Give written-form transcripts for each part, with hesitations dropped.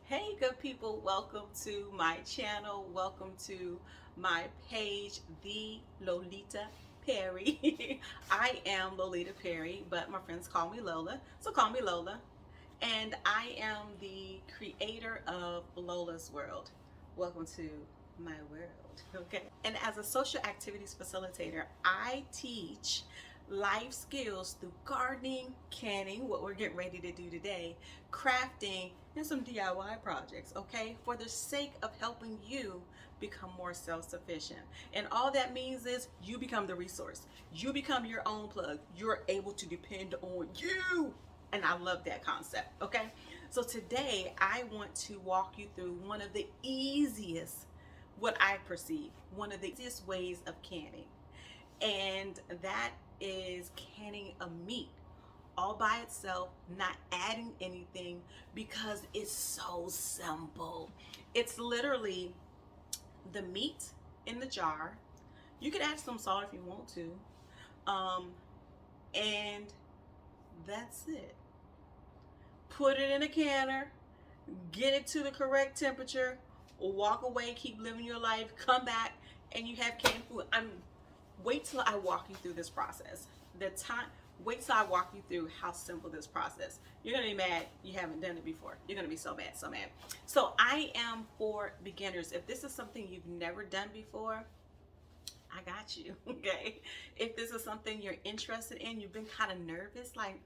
Hey, good people, welcome to my channel. Welcome to my page, The Lolita Perry. I am Lolita Perry, but my friends call me Lola, so call me Lola. And I am the creator of Lola's World. Welcome to my world, okay? And as a social activities facilitator, I teach life skills through gardening, canning, what we're getting ready to do today, crafting, and some DIY projects, okay? For the sake of helping you become more self-sufficient. And all that means is you become the resource. You become your own plug. You're able to depend on you. And I love that concept, okay? So today I want to walk you through one of the easiest, what I perceive, one of the easiest ways of canning. And that is canning a meat all by itself, not adding anything, because it's so simple. It's literally the meat in the jar. You could add some salt if you want to. And that's it. Put it in a canner, get it to the correct temperature, walk away, keep living your life, come back, and you have canned food. Wait till I walk you through this process. Wait till I walk you through how simple this process. You're gonna be mad you haven't done it before. You're gonna be so mad, so mad. So I am for beginners. If this is something you've never done before, I got you, okay? If this is something you're interested in, you've been kind of nervous, like,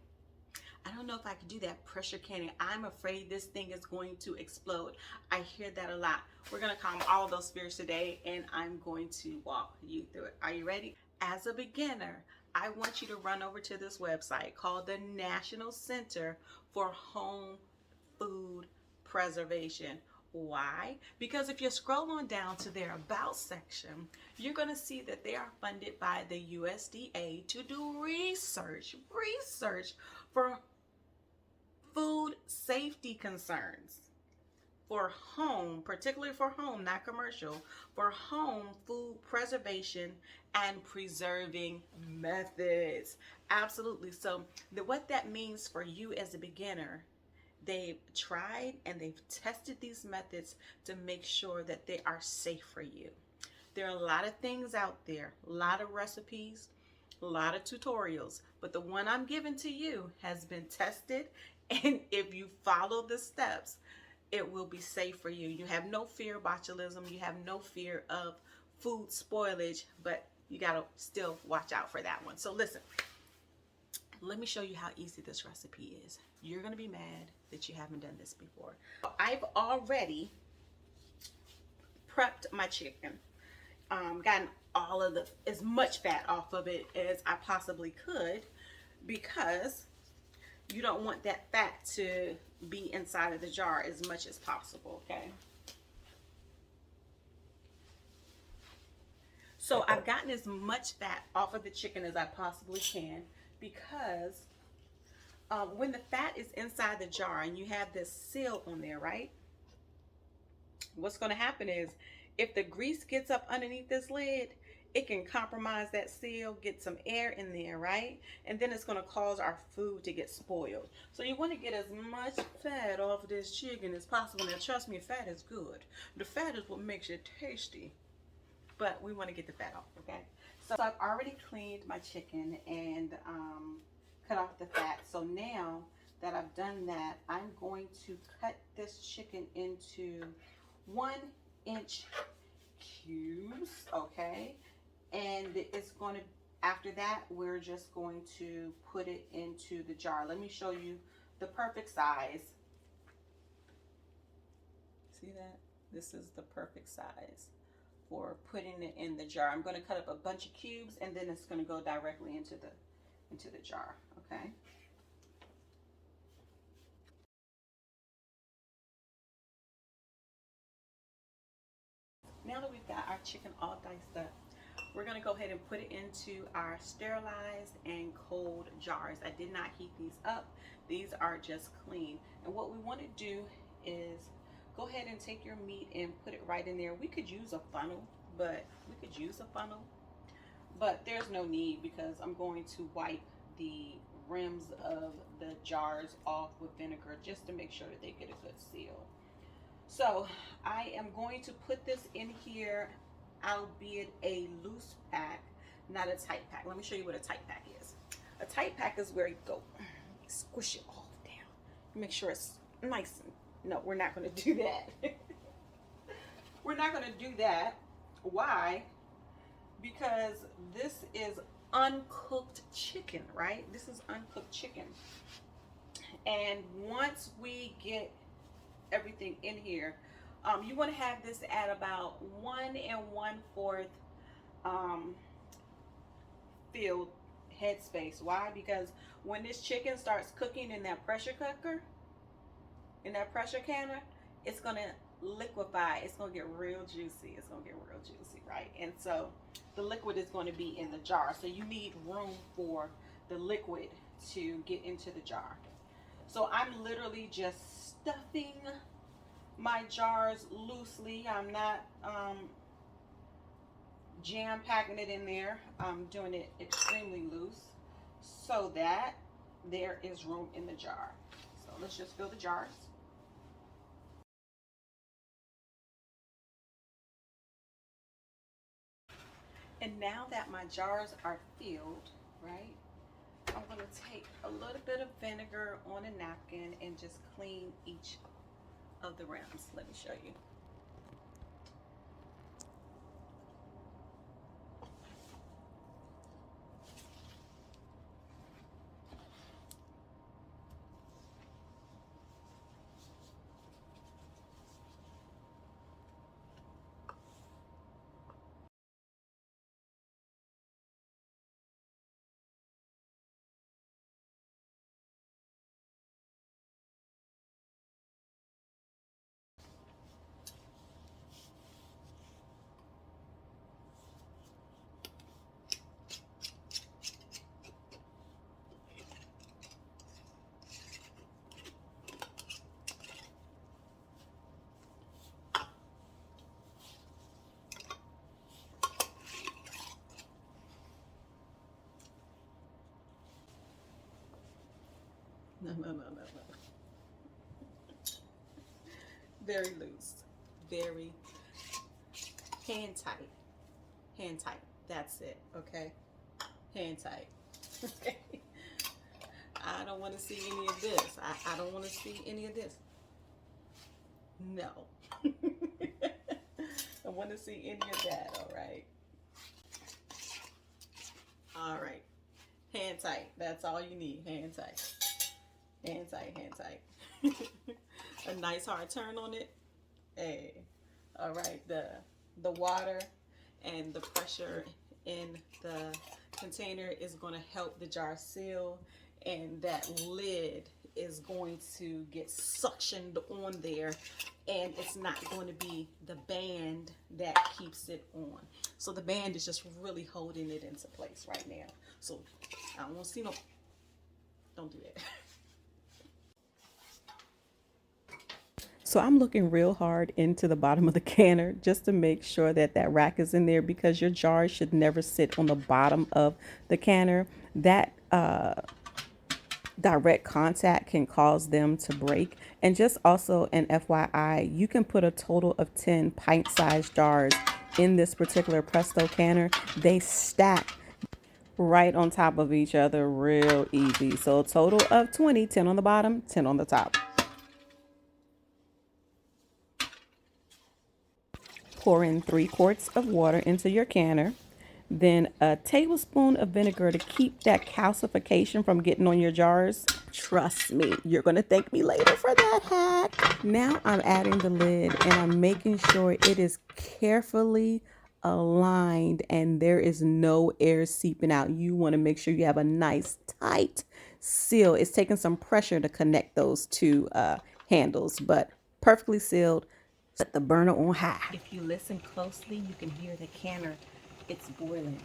I don't know if I could do that pressure canning. I'm afraid this thing is going to explode. I hear that a lot. We're going to calm all of those fears today, and I'm going to walk you through it. Are you ready? As a beginner, I want you to run over to this website called the National Center for Home Food Preservation. Why? Because if you scroll on down to their About section, you're going to see that they are funded by the USDA to do research for food safety concerns for home, particularly for home, not commercial, for home food preservation and preserving methods. Absolutely. So what that means for you as a beginner, they've tried and they've tested these methods to make sure that they are safe for you. There are a lot of things out there, a lot of recipes, a lot of tutorials, but the one I'm giving to you has been tested, and if you follow the steps, it will be safe for you. You have no fear of botulism, you have no fear of food spoilage, but you gotta still watch out for that one. So listen, let me show you how easy this recipe is. You're gonna be mad that you haven't done this before. I've already prepped my chicken, gotten all of as much fat off of it as I possibly could, because you don't want that fat to be inside of the jar as much as possible, okay? So I've gotten as much fat off of the chicken as I possibly can, because when the fat is inside the jar and you have this seal on there, right? What's going to happen is, if the grease gets up underneath this lid, it can compromise that seal, get some air in there, right? And then it's going to cause our food to get spoiled. So you want to get as much fat off of this chicken as possible. Now trust me, fat is good. The fat is what makes it tasty. But we want to get the fat off, okay? So I've already cleaned my chicken and cut off the fat. So now that I've done that, I'm going to cut this chicken into 1-inch cubes, okay? And it's going to, after that, we're just going to put it into the jar. Let me show you the perfect size. See that? This is the perfect size for putting it in the jar. I'm going to cut up a bunch of cubes, and then it's going to go directly into the jar, okay? Now that we've got our chicken all diced up, we're going to go ahead and put it into our sterilized and cold jars. I did not heat these up. These are just clean. And what we want to do is go ahead and take your meat and put it right in there. We could use a funnel, but there's no need, because I'm going to wipe the rims of the jars off with vinegar just to make sure that they get a good seal. So I am going to put this in here, albeit a loose pack, not a tight pack. Let me show you what a tight pack is. A tight pack is where you go squish it all down. Make sure it's nice. No, we're not going to do that. We're not going to do that. Why? Because this is uncooked chicken, right? This is uncooked chicken. And once we get everything in here, you want to have this at about 1 1/4 filled headspace. Why? Because when this chicken starts cooking in that pressure cooker, in that pressure canner, it's going to liquefy. It's going to get real juicy. It's going to get real juicy, right? And so the liquid is going to be in the jar. So you need room for the liquid to get into the jar. So I'm literally just stuffing my jars loosely. I'm not jam packing it in there. I'm doing it extremely loose so that there is room in the jar. So let's just fill the jars. And now that my jars are filled, right, I'm going to take a little bit of vinegar on a napkin and just clean each of the rims. Let me show you. No. Very loose. Very hand tight. Hand tight. That's it. Okay? Hand tight. Okay? I don't want to see any of this. I don't want to see any of this. No. I want to see any of that, all right? All right. Hand tight. That's all you need. Hand tight. Hand tight, hand tight. A nice hard turn on it. Hey. All right. The water and the pressure in the container is going to help the jar seal, and that lid is going to get suctioned on there, and it's not going to be the band that keeps it on. So the band is just really holding it into place right now. So I don't want to see no, don't do that. So I'm looking real hard into the bottom of the canner just to make sure that that rack is in there, because your jars should never sit on the bottom of the canner. That direct contact can cause them to break. And just also an FYI, you can put a total of 10 pint-sized jars in this particular Presto canner. They stack right on top of each other real easy. So a total of 20, 10 on the bottom, 10 on the top. Pour in 3 quarts of water into your canner, then a tablespoon of vinegar to keep that calcification from getting on your jars. Trust me, you're going to thank me later for that hack. Now I'm adding the lid, and I'm making sure it is carefully aligned and there is no air seeping out. You want to make sure you have a nice tight seal. It's taking some pressure to connect those two handles, but perfectly sealed. Set the burner on high. If you listen closely, you can hear the canner. It's boiling.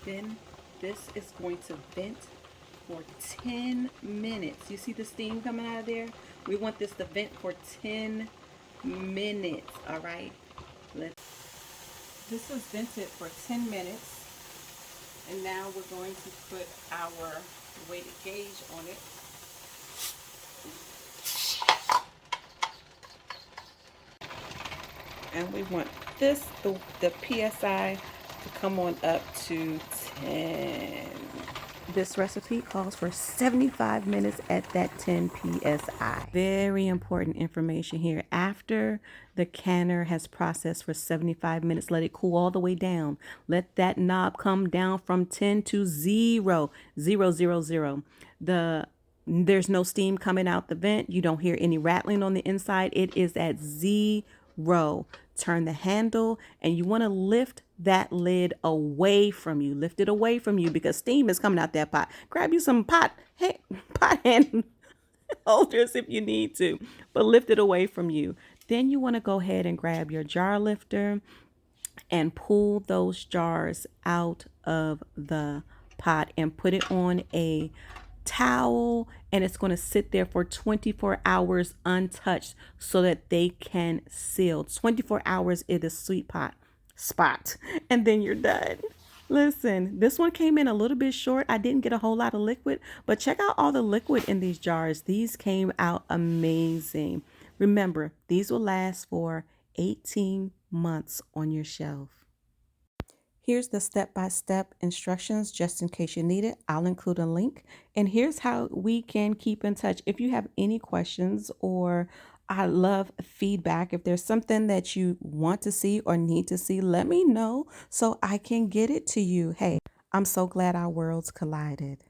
Then this is going to vent for 10 minutes. You see the steam coming out of there? We want this to vent for 10 minutes, all right? This is vented for 10 minutes. And now we're going to put our weighted gauge on it. And we want the PSI to come on up to 10. This recipe calls for 75 minutes at that 10 psi. Very important information here. After the canner has processed for 75 minutes, let it cool all the way down. Let that knob come down from 10 to 0, 0, 0, 0. There's no steam coming out the vent. You don't hear any rattling on the inside. It is at 0. Turn the handle and you want to lift that lid away from you. Lift it away from you because steam is coming out that pot. Grab you some pot hand holders if you need to, but lift it away from you. Then you want to go ahead and grab your jar lifter and pull those jars out of the pot and put it on a towel, and it's going to sit there for 24 hours untouched so that they can seal. 24 hours in the sweet pot spot, and then you're done. Listen, this one came in a little bit short. I didn't get a whole lot of liquid, but check out all the liquid in these jars. These came out amazing. Remember, these will last for 18 months on your shelf. Here's the step-by-step instructions just in case you need it. I'll include a link. And here's how we can keep in touch. If you have any questions, or I love feedback, if there's something that you want to see or need to see, let me know so I can get it to you. Hey, I'm so glad our worlds collided.